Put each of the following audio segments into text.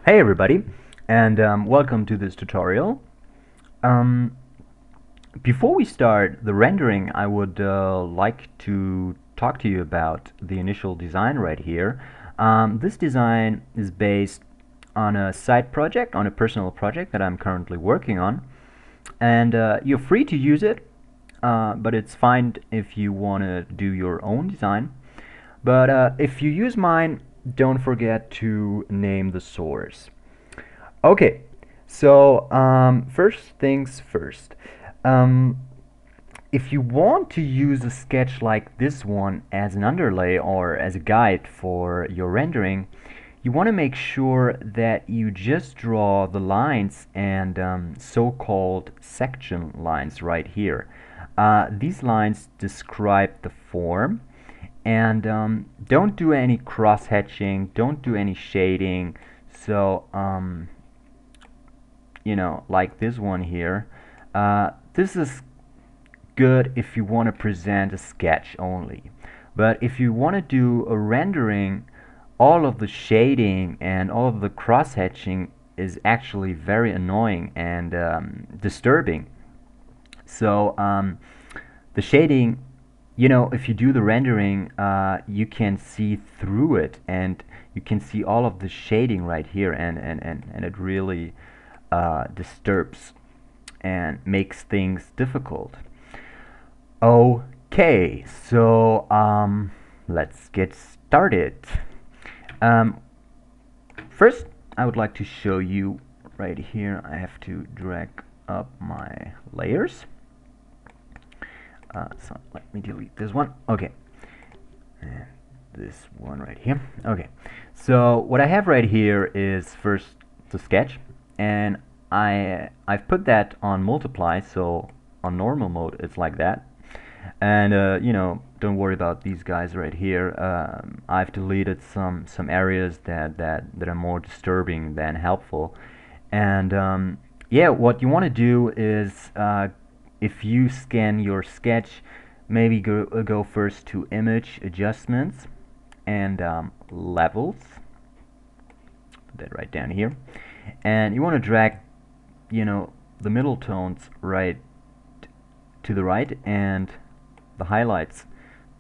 Hey everybody, and welcome to this tutorial. Um, Before we start the rendering, I would like to talk to you about the initial design right here. This design is based on a side project, on a personal project that I'm currently working on, and you're free to use it, but it's fine if you want to do your own design. But if you use mine, don't forget to name the source. Okay, so first things first. Um, if you want to use a sketch like this one as an underlay or as a guide for your rendering, you want to make sure that you just draw the lines and so-called section lines right here. These lines describe the form, and don't do any cross-hatching, don't do any shading. So like this one here. This is good if you want to present a sketch only. But if you want to do a rendering, all of the shading and all of the cross-hatching is actually very annoying and disturbing. So the shading, if you do the rendering, you can see through it and you can see all of the shading right here, and it really disturbs and makes things difficult. Okay, so let's get started. Um, First, I would like to show you right here. I have to drag up my layers. So let me delete this one. Okay, and this one right here. Okay, so what I have right here is first the sketch, and I've put that on multiply, so on normal mode it's like that. And don't worry about these guys right here. I've deleted some areas that are more disturbing than helpful. And yeah, what you want to do is if you scan your sketch, maybe go first to image adjustments and levels. Put that right down here, and you want to drag the middle tones right to the right and the highlights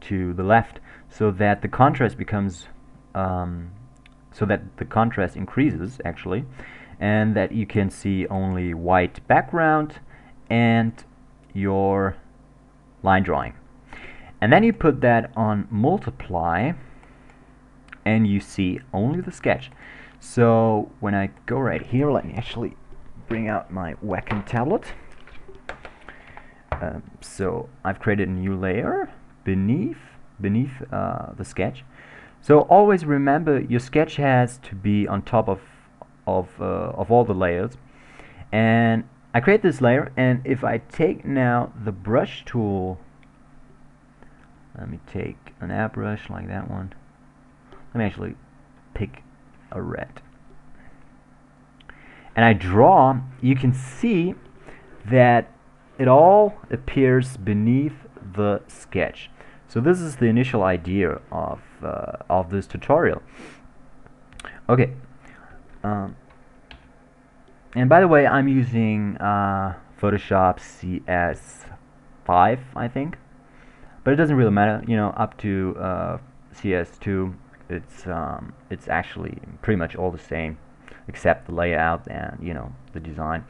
to the left, so that the contrast becomes so that the contrast increases actually, and that you can see only white background and your line drawing. And then you put that on multiply and you see only the sketch. So when I go right here, let me actually bring out my Wacom tablet. So I've created a new layer beneath the sketch. So always remember, your sketch has to be on top of all the layers. And I create this layer, and if I take now the brush tool, let me take an airbrush like that one. Let me actually pick a red, and I draw. You can see that it all appears beneath the sketch. So this is the initial idea of this tutorial. Okay, and by the way, I'm using Photoshop CS5, I think, but it doesn't really matter. Up to CS2, it's actually pretty much all the same, except the layout and the design.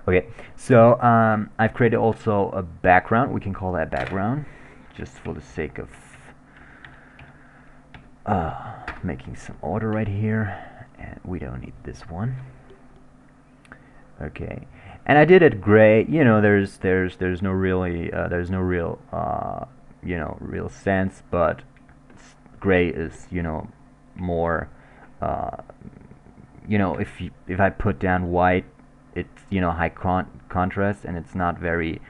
Okay, so I've created also a background. We can call that background, just for the sake of making some order right here, and we don't need this one. Okay, and I did it gray. There's no really real sense, but gray is more if I put down white, it's high contrast, and it's not very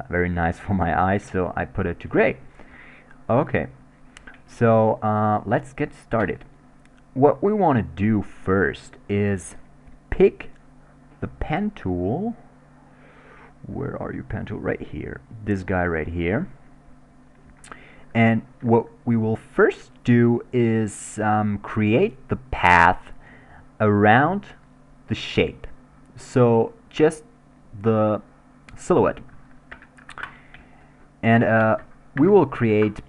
very nice for my eyes, so I put it to gray. Okay, so let's get started. What we want to do first is pick the pen tool. Where are you, pen tool? Right here, this guy right here. And what we will first do is create the path around the shape. So just the silhouette. And we will create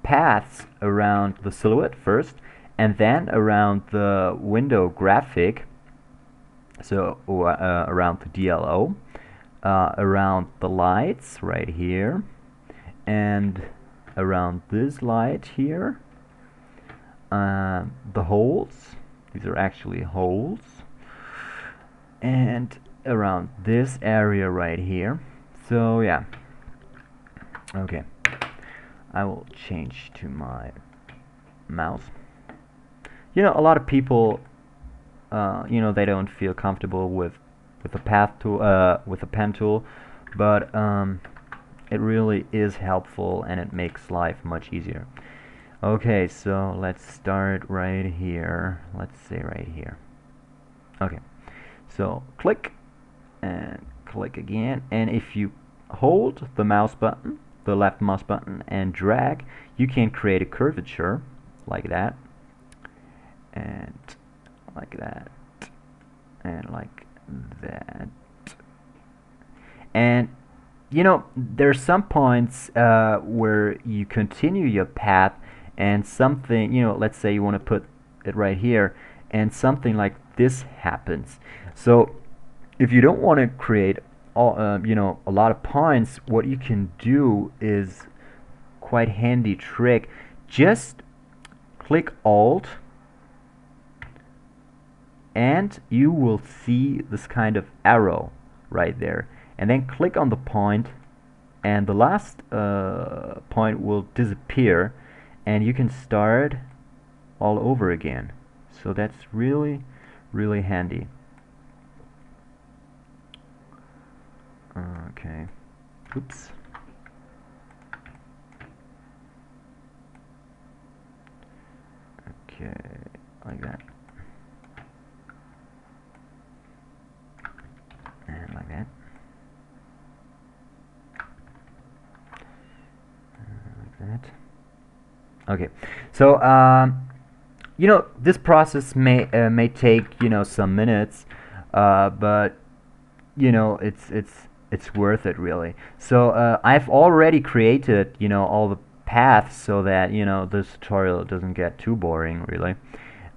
paths around the silhouette first, and then around the window graphic, so around the DLO, around the lights right here, and around this light here, the holes, these are actually holes, and around this area right here. So yeah, okay, I will change to my mouse. You know, a lot of people, you know, they don't feel comfortable with a path tool, with a pen tool, but it really is helpful and it makes life much easier. Okay, so let's start right here. Let's say right here. Okay, so click and click again, and if you hold the mouse button, the left mouse button, and drag, you can create a curvature like that, and like that, and like that. And you know, there's some points where you continue your path and something, you know, let's say you want to put it right here and something like this happens. So if you don't want to create all, you know, a lot of points, what you can do is quite handy trick. Just click Alt and you will see this kind of arrow right there, and then click on the point and the last point will disappear and you can start all over again. So that's really handy. Okay, oops. Okay, like that. And like that. Like that. Okay, so you know, this process may take, you know, some minutes, but you know, it's worth it really. So I've already created, you know, all the paths so that, you know, this tutorial doesn't get too boring really,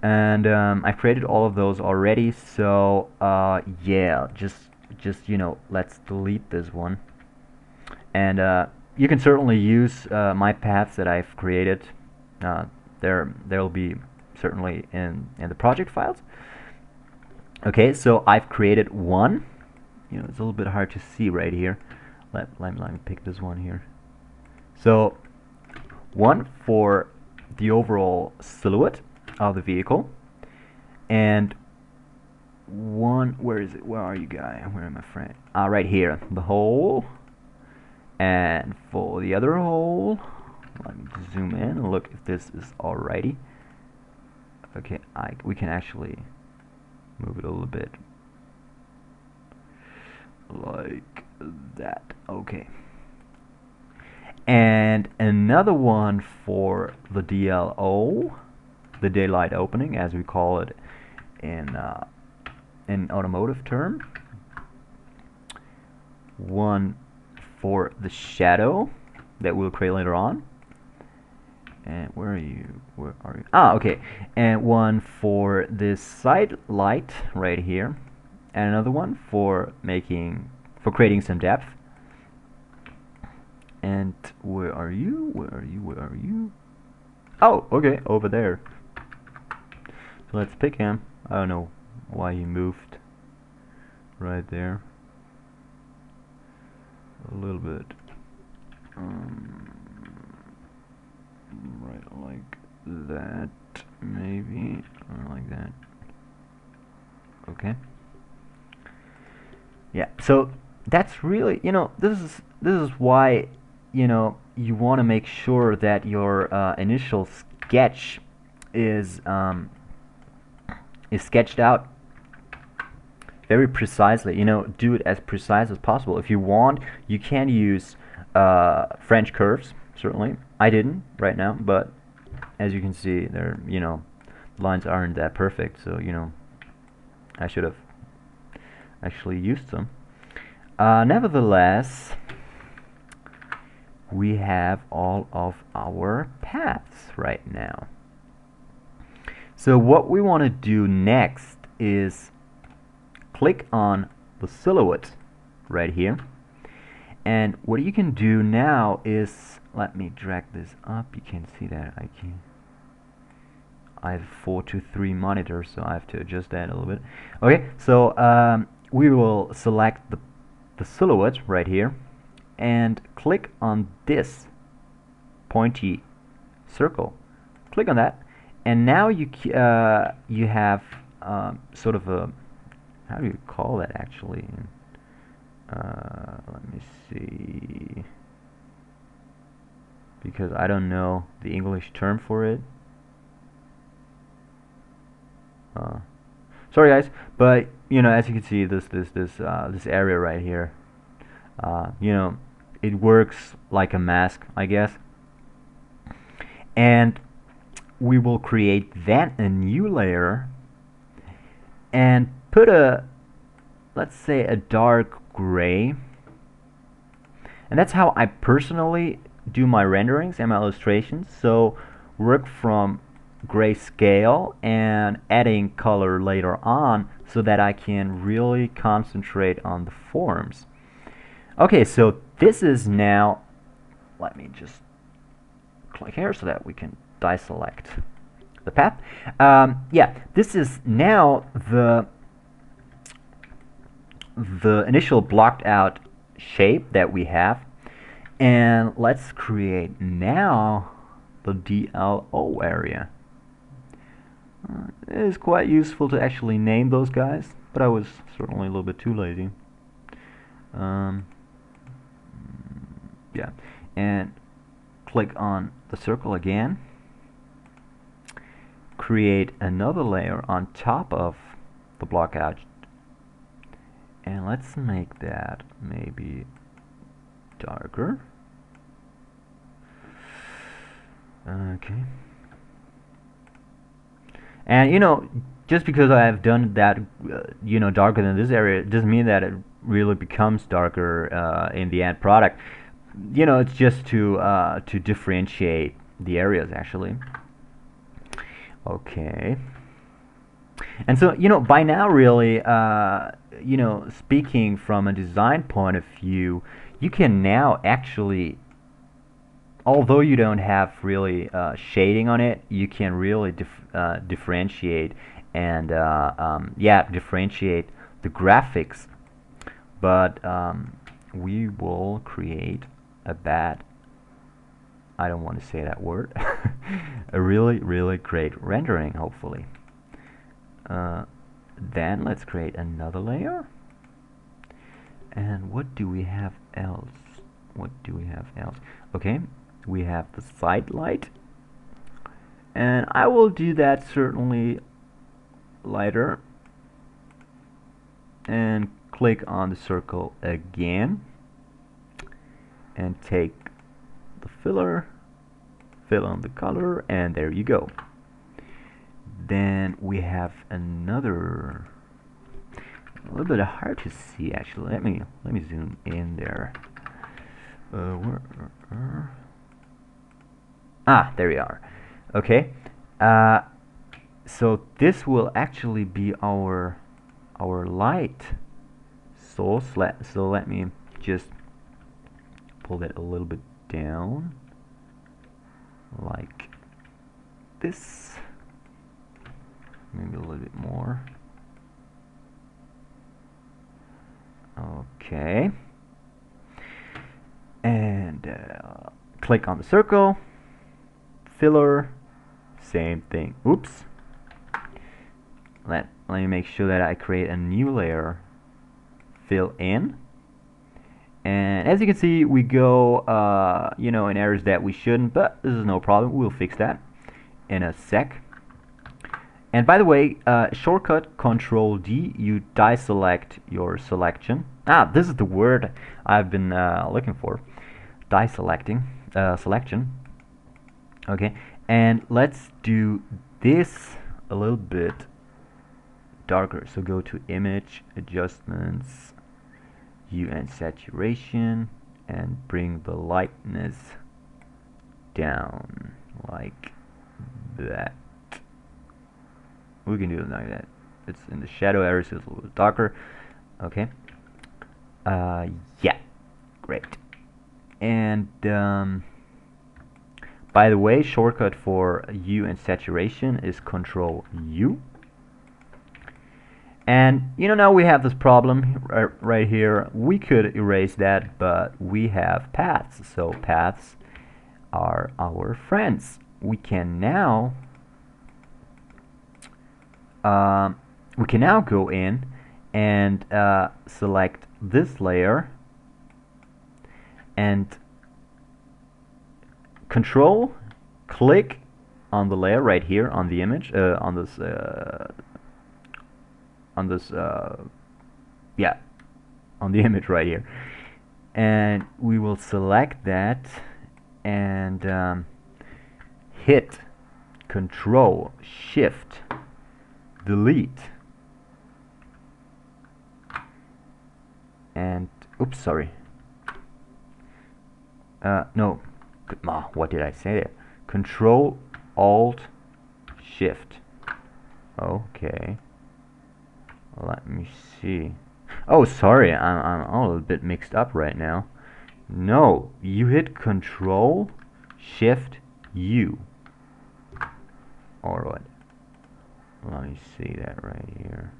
and I've created all of those already. So yeah, just you know, let's delete this one, and you can certainly use my paths that I've created. There'll be certainly in the project files. Okay, so I've created one. You know, it's a little bit hard to see right here. Let me pick this one here. So one for the overall silhouette of the vehicle, and one, where is it? Where are you guys? Where am I, friend? Right here, the hole. And for the other hole, let me zoom in and look if this is alrighty. Okay, we can actually move it a little bit like that. Okay. And another one for the DLO, the daylight opening, as we call it in automotive term. One for the shadow that we'll create later on. And where are you? Where are you? Ah, okay. And one for this side light right here, and another one for creating some depth. And where are you? Where are you? Where are you? Oh, okay, over there. So let's pick him. I don't know why he moved right there. A little bit. Right like that, maybe, or like that. Okay. Yeah, so that's really, you know, this is why, you know, you want to make sure that your initial sketch is sketched out very precisely. You know, do it as precise as possible. If you want, you can use French curves, certainly. I didn't right now, but as you can see, they're lines aren't that perfect, so you know, I should have actually used them. Nevertheless, we have all of our paths right now. So what we want to do next is click on the silhouette right here, and what you can do now is, let me drag this up. You can see that I have 4:3 monitor, so I have to adjust that a little bit. Okay, so we will select the silhouette right here and click on this pointy circle. Click on that, and now you have sort of a, how do you call that actually? Let me see, because I don't know the English term for it. Sorry guys, but you know, as you can see, this area right here, you know, it works like a mask, I guess. And we will create then a new layer and put a, let's say, a dark gray. And that's how I personally do my renderings and my illustrations. So work from grayscale and adding color later on, so that I can really concentrate on the forms. Okay, so this is now, let me just click here so that we can deselect the path. Yeah, this is now the initial blocked out shape that we have, and let's create now the DLO area. It is quite useful to actually name those guys, but I was certainly a little bit too lazy. Yeah, and click on the circle again, create another layer on top of the block out, and let's make that maybe darker. Okay. And you know, just because I have done that, you know, darker than this area, it doesn't mean that it really becomes darker in the end product. You know, it's just to differentiate the areas actually. Okay. And so, you know, by now really, you know, speaking from a design point of view, you can now actually, although you don't have really shading on it, you can really differentiate and yeah, differentiate the graphics. But we will create a bad, I don't want to say that word, a really great rendering, hopefully. Then let's create another layer. And what do we have else? What do we have else? Okay, we have the side light, and I will do that certainly lighter, and click on the circle again and take the filler, fill in the color, and there you go. Then we have another, a little bit hard to see actually. Let me zoom in there. There we are. Okay, so this will actually be our light source. So let me just pull that a little bit down, like this. Maybe a little bit more. Okay. And click on the circle, filler, same thing. Oops. Let me make sure that I create a new layer, fill in. And as you can see, we go you know, in areas that we shouldn't, but this is no problem. We'll fix that in a sec. And by the way, shortcut Control D, you deselect your selection. This is the word I've been looking for. Deselecting selection. Okay, and let's do this a little bit darker. So go to Image, Adjustments, Hue and Saturation, and bring the lightness down like that. We can do it like that. It's in the shadow area, so it's a little bit darker. Okay. Yeah, great. And by the way, shortcut for hue and saturation is Control U. And you know, now we have this problem right here. We could erase that, but we have paths. So paths are our friends. We can now go in and select this layer and control click on the layer right here on the image on this yeah, on the image right here, and we will select that and hit Control Shift Delete, and oops, sorry, no, what did I say there? Control Alt Shift. Okay, let me see. Oh, sorry, I'm a little bit mixed up right now. No, you hit Control Shift U. Or what? Let me see that right here.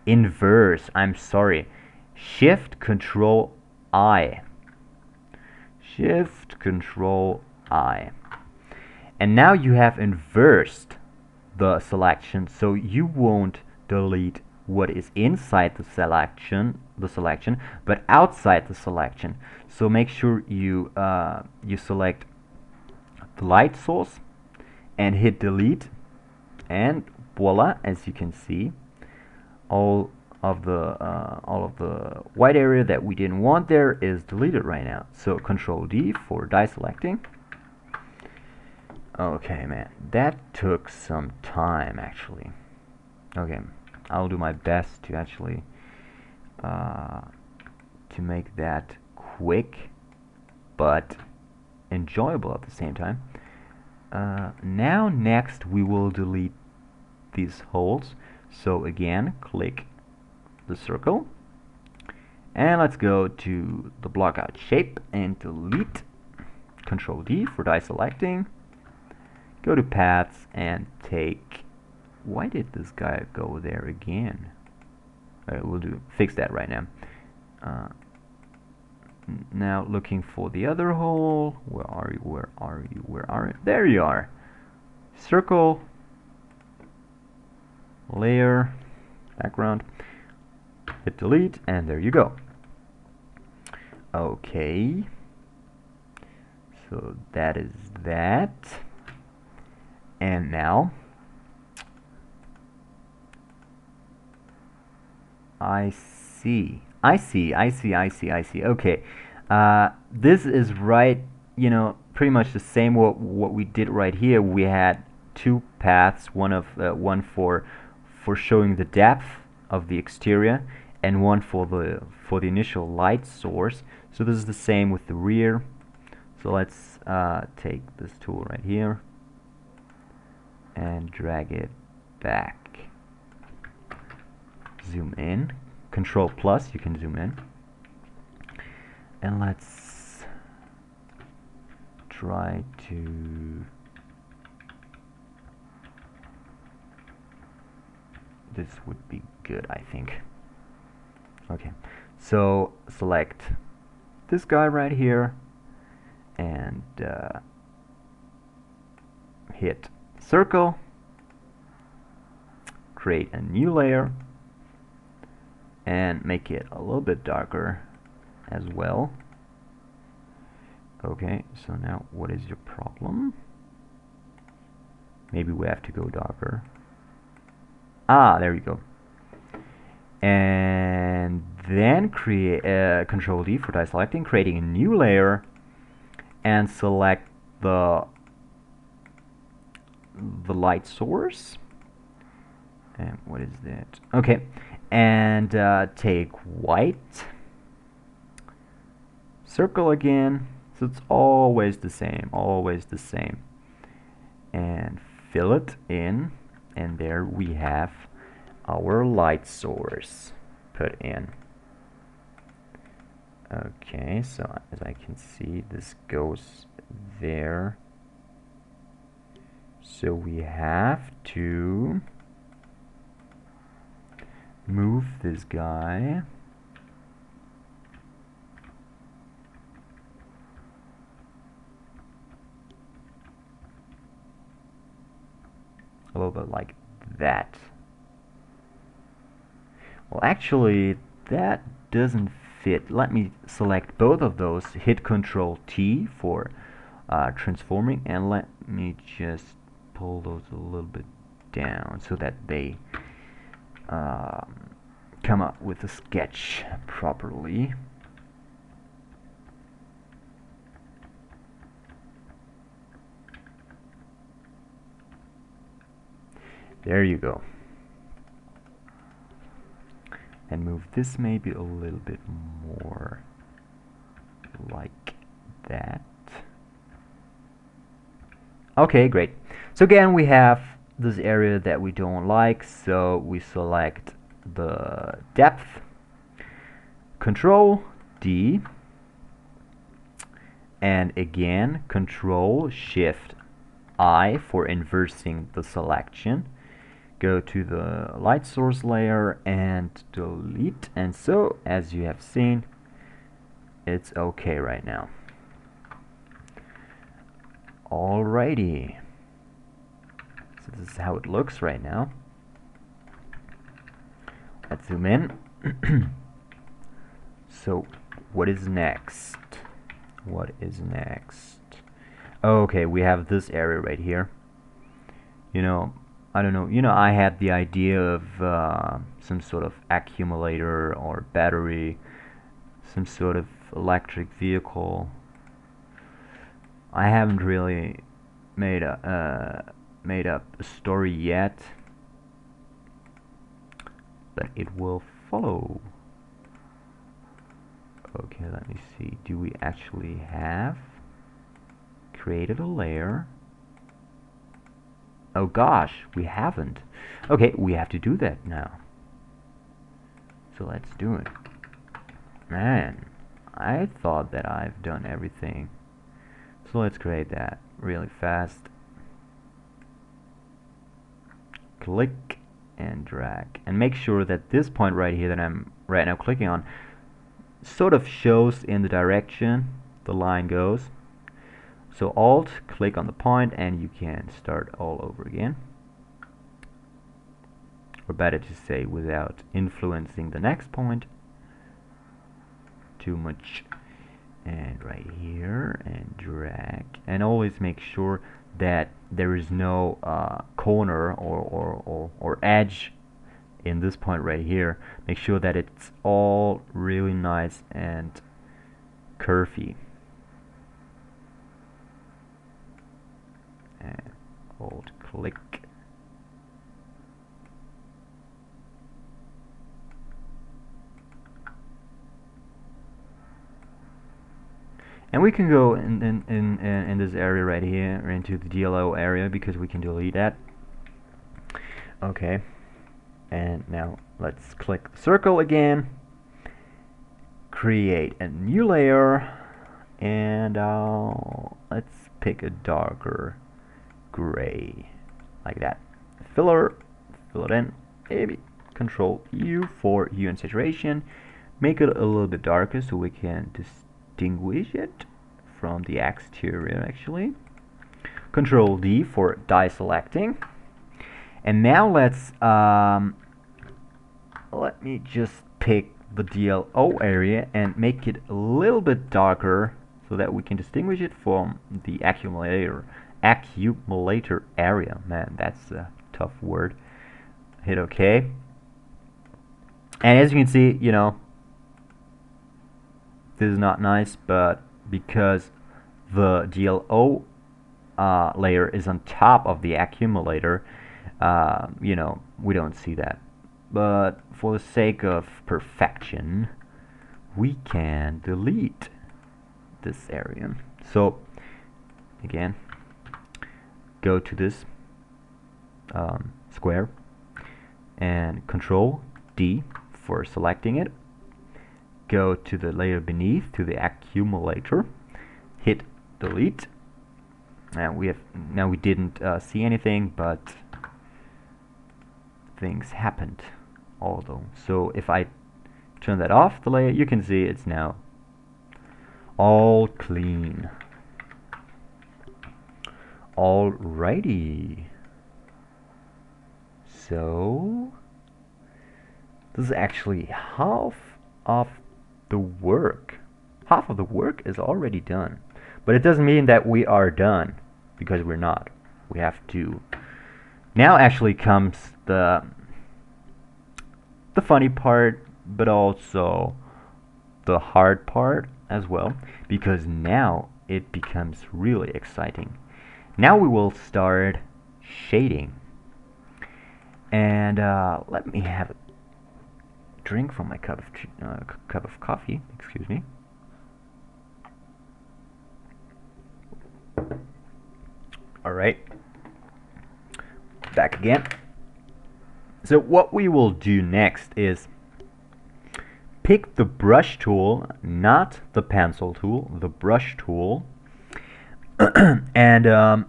Inverse. I'm sorry. Shift Control I. Shift Control I. And now you have inversed the selection, so you won't delete what is inside the selection, but outside the selection. So make sure you you select the light source and hit delete, and voila, as you can see, all of the white area that we didn't want there is deleted right now. So Control D for die selecting. Okay, man, that took some time actually. Okay, I'll do my best to actually to make that quick but enjoyable at the same time. Now next we will delete these holes. So again, click the circle and let's go to the blockout shape and delete. Control D for die selecting. Go to paths and take, why did this guy go there again? We'll fix that right now. Now looking for the other hole. Where are you? Where are you? Where are you? There you are. Circle, layer, background, hit delete, and there you go. Okay, so that is that. And now I see. Okay, this is right, you know, pretty much the same what we did right here. We had two paths, one for showing the depth of the exterior, and one for the initial light source. So this is the same with the rear. So let's take this tool right here and drag it back. Zoom in. Control plus, you can zoom in. And let's try to... This would be good, I think. Okay, so select this guy right here and hit circle, create a new layer, and make it a little bit darker as well. Okay, so now what is your problem? Maybe we have to go darker. Ah, there you go. And then create Control D for die selecting, creating a new layer, and select the the light source. And what is that? Okay, and take white, circle again, so it's always the same, and fill it in, and there we have our light source put in. Okay, so as I can see, this goes there. So we have to move this guy a little bit like that. Well, actually, that doesn't fit. Let me select both of those, hit Control T for transforming, and let me just pull those a little bit down so that they come up with a sketch properly. There you go. And move this maybe a little bit more like that. Okay, great. So again, we have this area that we don't like, so we select the depth, Control D, and again Control Shift I for inversing the selection. Go to the light source layer and delete, and so as you have seen, it's okay right now. Alrighty, so this is how it looks right now. Let's zoom in. So what is next? Okay, we have this area right here. I don't know, I had the idea of some sort of accumulator or battery, some sort of electric vehicle. I haven't really made up a story yet, but it will follow. Okay, let me see. Do we actually have created a layer? Oh gosh, we haven't. Okay, we have to do that now. So let's do it. Man, I thought that I've done everything. So let's create that really fast. Click and drag. And make sure that this point right here that I'm right now clicking on sort of shows in the direction the line goes. So Alt, click on the point, and you can start all over again. Or better to say, without influencing the next point too much. And right here, and drag. And always make sure that there is no corner or edge in this point right here. Make sure that it's all really nice and curvy. And Alt click. And we can go in this area right here, into the DLO area, because we can delete that. Okay. And now let's click the circle again. Create a new layer, and let's pick a darker gray, like that. Fill it in, maybe Control U for hue and saturation. Make it a little bit darker so we can distinguish it from the exterior actually. Control D for dye selecting. And now let me just pick the DLO area and make it a little bit darker so that we can distinguish it from the accumulator area. Man, that's a tough word. Hit OK. And as you can see, this is not nice, but because the DLO layer is on top of the accumulator, you know, we don't see that. But for the sake of perfection, we can delete this area. So again, go to this square and Control D for selecting it. Go to the layer beneath, to the accumulator, hit delete, and we didn't see anything, but things happened although. So if I turn that off, the layer, you can see it's now all clean. Alrighty. So this is actually half of the work. Half of the work is already done. But it doesn't mean that we are done, because we're not. We have to. Now actually comes the funny part, but also the hard part as well, because now it becomes really exciting. Now we will start shading. And let me have a drink from my cup of coffee. Excuse me. All right, back again. So what we will do next is pick the brush tool, not the pencil tool, the brush tool, and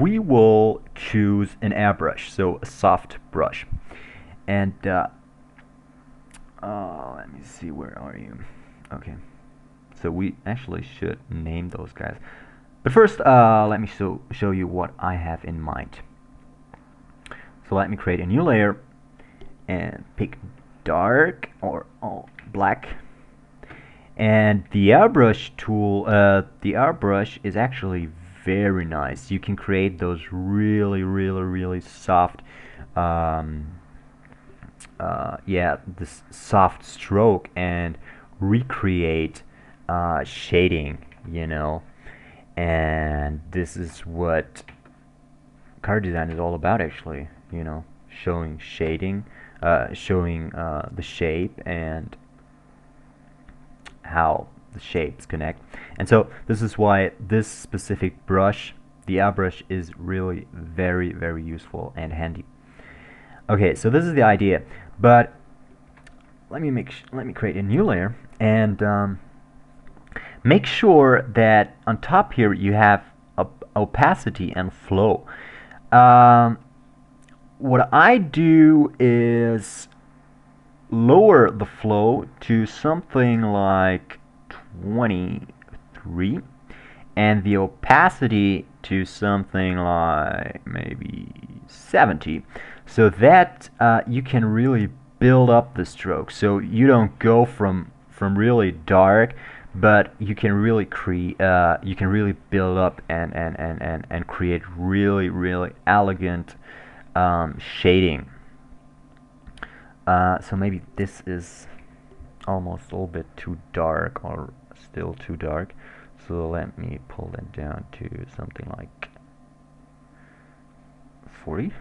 we will choose an airbrush, so a soft brush. And let me see, where are you? Okay, so we actually should name those guys. But first, let me show you what I have in mind. So let me create a new layer and pick dark or black. And the airbrush tool, the airbrush is actually very nice. You can create those really soft, this soft stroke and recreate shading, you know. And this is what car design is all about, actually, you know, showing shading, showing the shape and how the shapes connect. And so this is why this specific brush, the airbrush, is really very useful and handy. Okay, so this is the idea, but let me create a new layer and make sure that on top here you have opacity and flow. What I do is lower the flow to something like 23 and the opacity to something like maybe 70, so that you can really build up the stroke, so you don't go from really dark, but you can really build up and create really elegant shading. So maybe this is almost a little bit too dark, or still too dark, so let me pull that down to something like 40.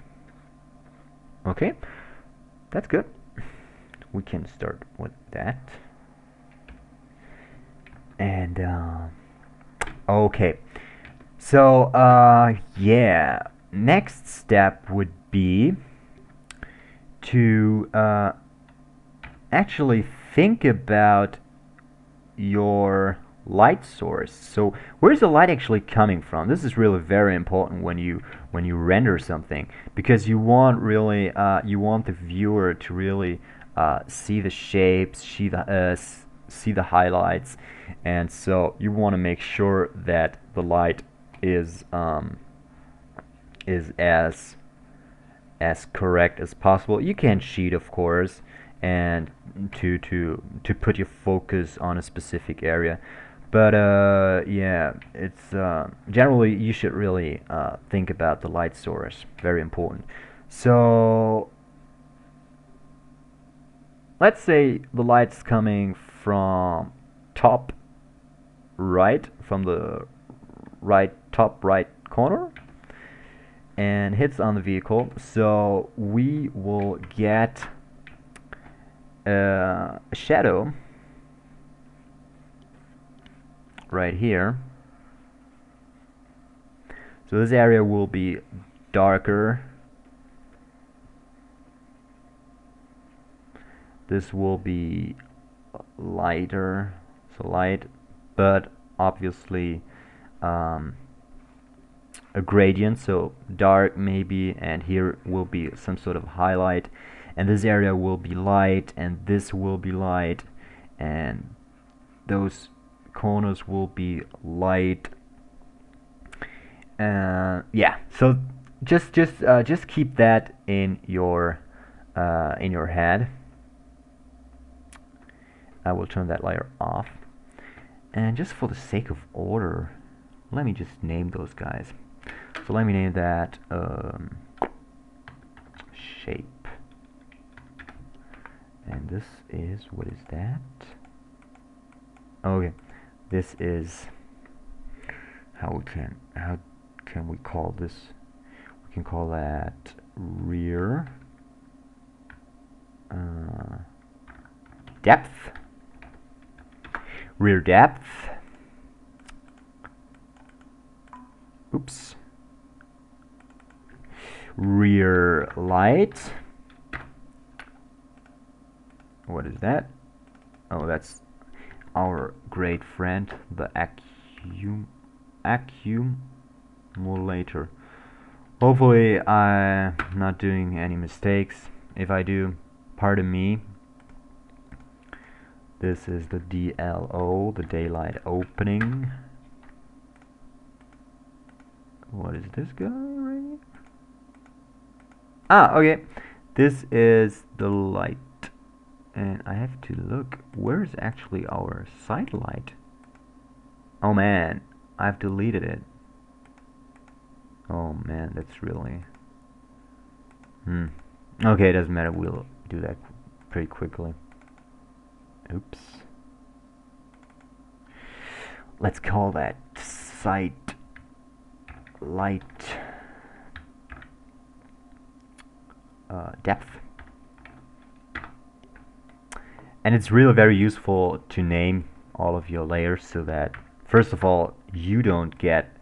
Okay, that's good. We can start with that. And okay, so yeah, next step would be to actually think about your light source. So where's the light actually coming from? This is really very important when you render something, because you want really you want the viewer to really see the shapes, see the highlights, and so you want to make sure that the light is as correct as possible. You can cheat, of course, and to put your focus on a specific area, but yeah, it's generally you should really think about the light source. Very important. So let's say the light's coming from top right, from the top right corner and hits on the vehicle, so we will get a shadow right here. So this area will be darker. This will be lighter, so light, but obviously a gradient, so dark maybe, and here will be some sort of highlight, and this area will be light, and this will be light, and those corners will be light. Yeah, so just keep that in your head. I will turn that layer off, and just for the sake of order, let me just name those guys. So let me name that shape, and this is, what is that? Okay, this is, how can we call this? We can call that rear depth. Rear depth. Oops. Rear light. What is that? Oh, that's our great friend, the accumulator. Hopefully I'm not doing any mistakes. If I do, pardon me. This is the DLO, the daylight opening. What is this guy right here? Ah, okay. This is the light. And I have to look, where is actually our side light? Oh man, I've deleted it. Oh man, that's really... Okay, it doesn't matter, we'll do that pretty quickly. Oops. Let's call that side light depth. And it's really very useful to name all of your layers so that, first of all, you don't get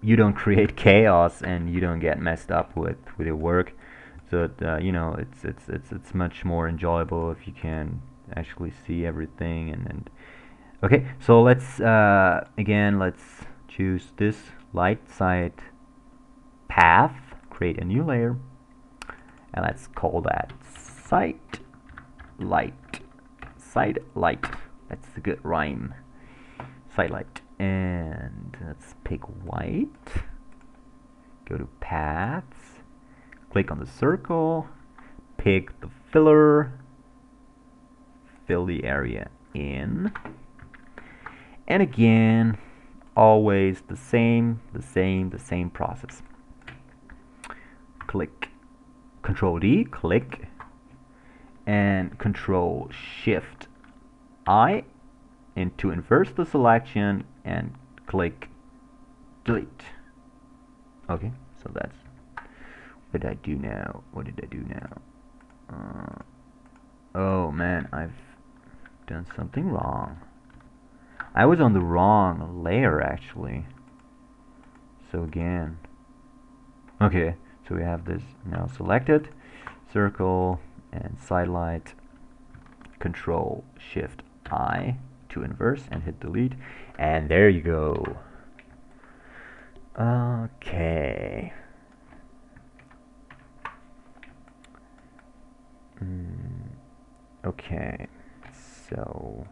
you don't create chaos and you don't get messed up with your work. So that, you know, it's much more enjoyable if you can actually see everything. And okay, so let's again, let's choose this light side path, create a new layer, and let's call that side light. Side light. That's a good rhyme. Side light. And let's pick white. Go to paths. Click on the circle. Pick the filler. Fill the area in. And again, always the same process. Click Control D, click, and Control Shift I, and to inverse the selection, and click delete. Okay, so that's what did I do now? What did I do now? Oh man, I've done something wrong. I was on the wrong layer actually. So again, okay, so we have this now selected, circle and side light, Control Shift I to inverse and hit delete, and there you go. Okay. Okay, so